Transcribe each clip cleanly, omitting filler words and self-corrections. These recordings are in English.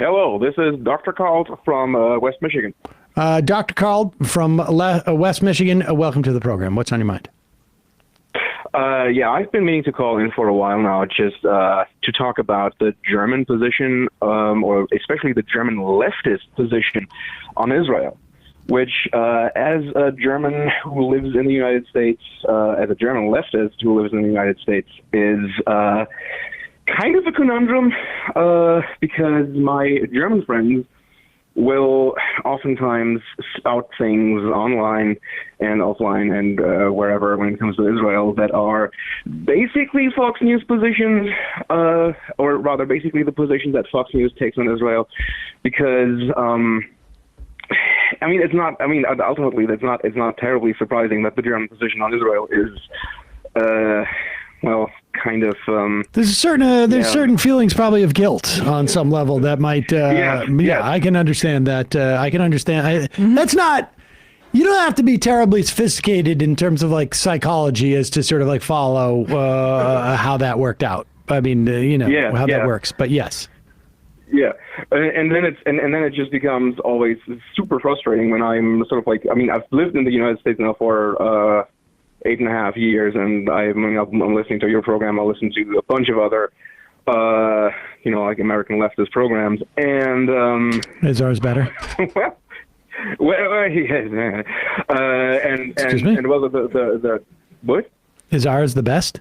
hello. This is Dr. Carl from West Michigan. Dr. Carl from West Michigan, welcome to the program. What's on your mind? Yeah, I've been meaning to call in for a while now just to talk about the German position, or especially the German leftist position on Israel, which as a German who lives in the United States, as a German leftist who lives in the United States, is kind of a conundrum because my German friends will oftentimes spout things online and offline and wherever when it comes to Israel that are basically Fox News positions, or rather basically the positions that Fox News takes on Israel, because ultimately it's not terribly surprising that the German position on Israel is kind of. There's certain feelings probably of guilt on some level that might. I can understand that. That's not. You don't have to be terribly sophisticated in terms of like psychology as to sort of like follow how that worked out. I mean, how that works. But yes. Yeah, and then it just becomes always super frustrating when I'm sort of like. I mean, I've lived in the United States now for 8.5 years, and I'm listening to your program. I listen to a bunch of other, like American leftist programs, and is ours better? Yeah. Excuse me? And the what? Is ours the best?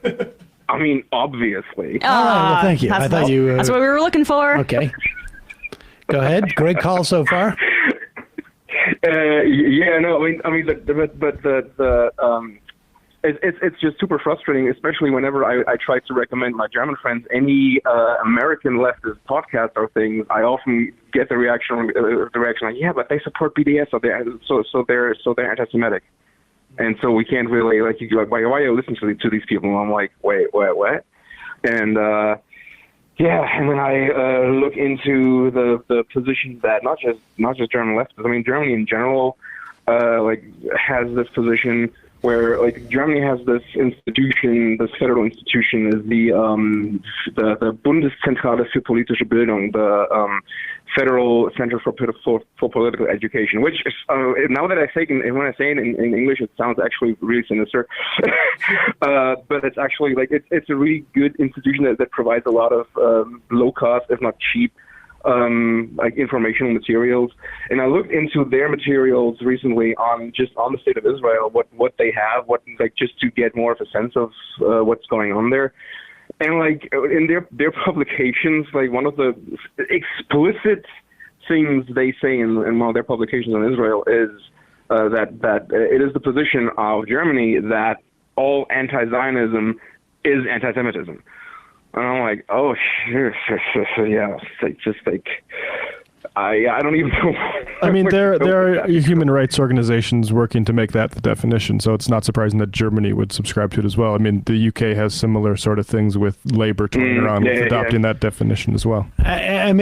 I mean, obviously. All right, well, thank you. I thought you. That's what we were looking for. Okay. Go ahead. Great call so far. It's just super frustrating, especially whenever I try to recommend my German friends any American leftist podcast or things. I often get the reaction like, yeah, but they support BDS, so they're anti-Semitic, and so we can't really why are you listening to these people? And I'm like, wait, what? And and when I look into the positions that not just German leftists, I mean Germany in general, has this position where Germany has this institution, this federal institution is the Bundeszentrale für politische Bildung, the Federal Center for Political Education, which is, now that when I say it in English, it sounds actually really sinister. But it's actually it's a really good institution that provides a lot of low cost, if not cheap, informational materials. And I looked into their materials recently on the state of Israel, what they have, just to get more of a sense of what's going on there. And in their publications, one of the explicit things they say in one of their publications on Israel is that it is the position of Germany that all anti-Zionism is anti-Semitism. And I'm like, oh, sure, yeah. I don't even know. I mean, there are human rights organizations working to make that the definition, so it's not surprising that Germany would subscribe to it as well. I mean, the UK has similar sort of things with Labour toying around with adopting that definition as well. I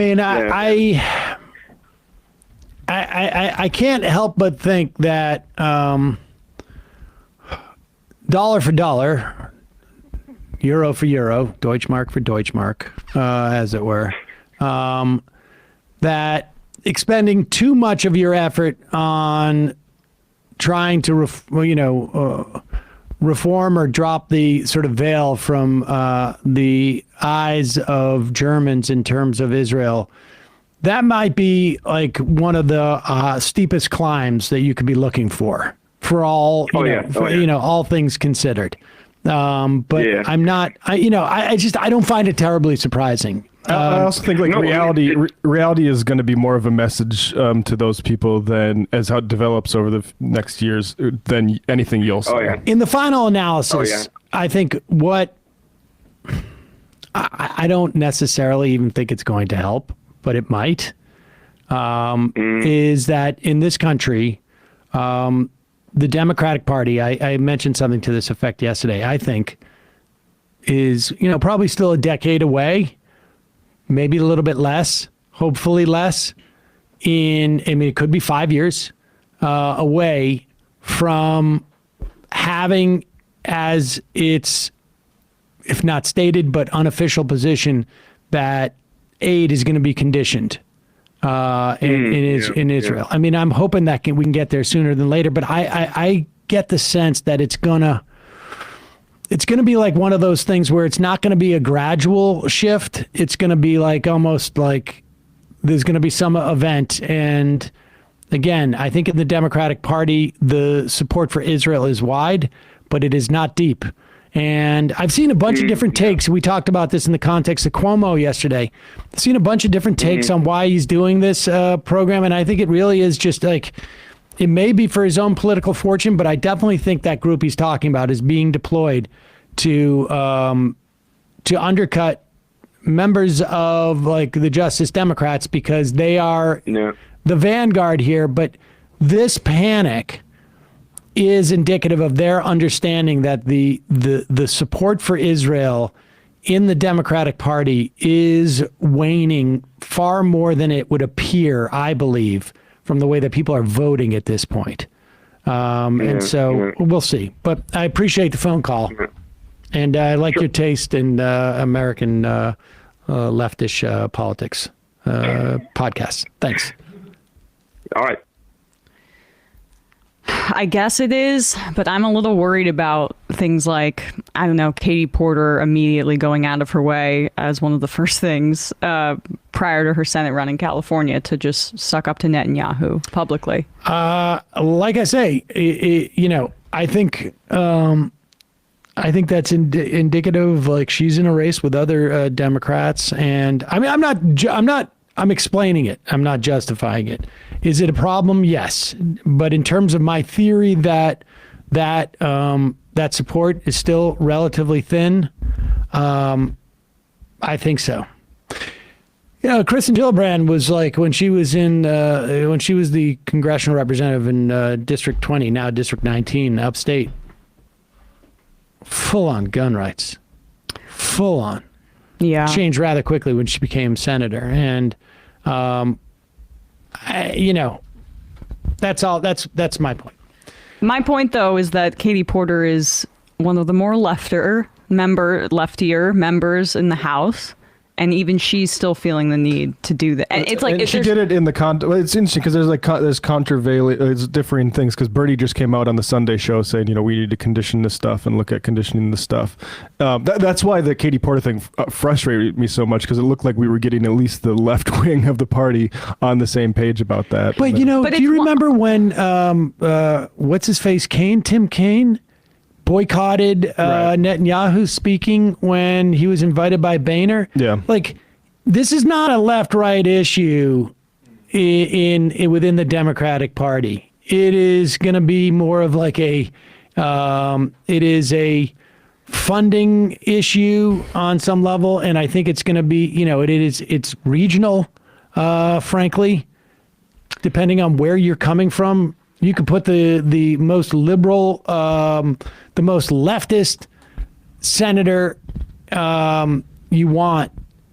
can't help but think that dollar for dollar, euro for euro, Deutschmark for Deutschmark, as it were, that expending too much of your effort on trying to reform or drop the sort of veil from the eyes of Germans in terms of Israel, that might be one of the steepest climbs that you could be looking for all all things considered. I'm not. I don't find it terribly surprising. I also think reality is going to be more of a message to those people than as how it develops over the next years than anything you'll say. Oh, yeah. In the final analysis, I think I don't necessarily even think it's going to help, but it might. Is that in this country, the Democratic Party, I mentioned something to this effect yesterday, I think is, probably still a decade away, maybe a little bit less, hopefully less, it could be 5 years away from having as its, if not stated, but unofficial position that aid is going to be conditioned in Israel. I mean, I'm hoping that we can get there sooner than later, but I get the sense that it's going to be like one of those things where it's not going to be a gradual shift. It's going to be like almost like there's going to be some event. And again, I think in the Democratic Party, the support for Israel is wide, but it is not deep. And I've seen a bunch of different takes. We talked about this in the context of Cuomo yesterday. I've seen a bunch of different takes on why he's doing this program. And I think it really is just like, it may be for his own political fortune, but I definitely think that group he's talking about is being deployed to undercut members of like the Justice Democrats because they are the vanguard here. But this panic is indicative of their understanding that the support for Israel in the Democratic Party is waning far more than it would appear, I believe, from the way that people are voting at this point. And so we'll see. But I appreciate the phone call. And I like your taste in American leftish politics podcasts. Thanks. All right. I guess it is, but I'm a little worried about things like, I don't know, Katie Porter immediately going out of her way as one of the first things prior to her Senate run in California to just suck up to Netanyahu publicly. Like I say, I think that's indicative. Like she's in a race with other Democrats, and I mean, I'm explaining it. I'm not justifying it. Is it a problem? Yes. But in terms of my theory that support is still relatively thin, I think so. Kristen Gillibrand was like when she was the congressional representative in District 20, now District 19, upstate. Full on gun rights. Full on. Yeah. Changed rather quickly when she became senator, and that's all. That's my point. My point, though, is that Katie Porter is one of the more leftier members in the House, and even she's still feeling the need to do that. And it's like she did it in the well, it's interesting because there's there's differing things. Because Bertie just came out on the Sunday show saying, we need to condition this stuff and look at conditioning this stuff. That's why the Katie Porter thing frustrated me so much, because it looked like we were getting at least the left wing of the party on the same page about that. But do you remember when what's his face, Tim Kaine boycotted Netanyahu speaking when he was invited by Boehner? Yeah. Like, this is not a left-right issue within the Democratic Party. It is going to be more of like it is a funding issue on some level, and I think it's going to be, it's regional, frankly, depending on where you're coming from. You could put the most liberal, the most leftist senator you want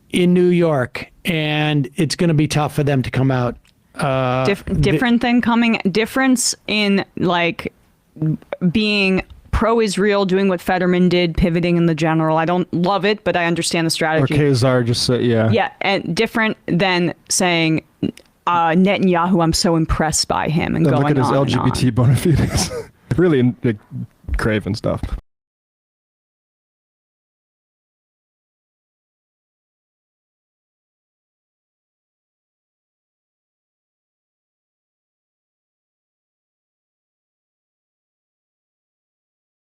in New York, and it's going to be tough for them to come out. Difference in like being pro-Israel, doing what Fetterman did, pivoting in the general. I don't love it, but I understand the strategy. Or Kazar just said, yeah. Yeah, and different than saying, Netanyahu, I'm so impressed by him, and going on. Look at his LGBT bona fides. Really craven stuff.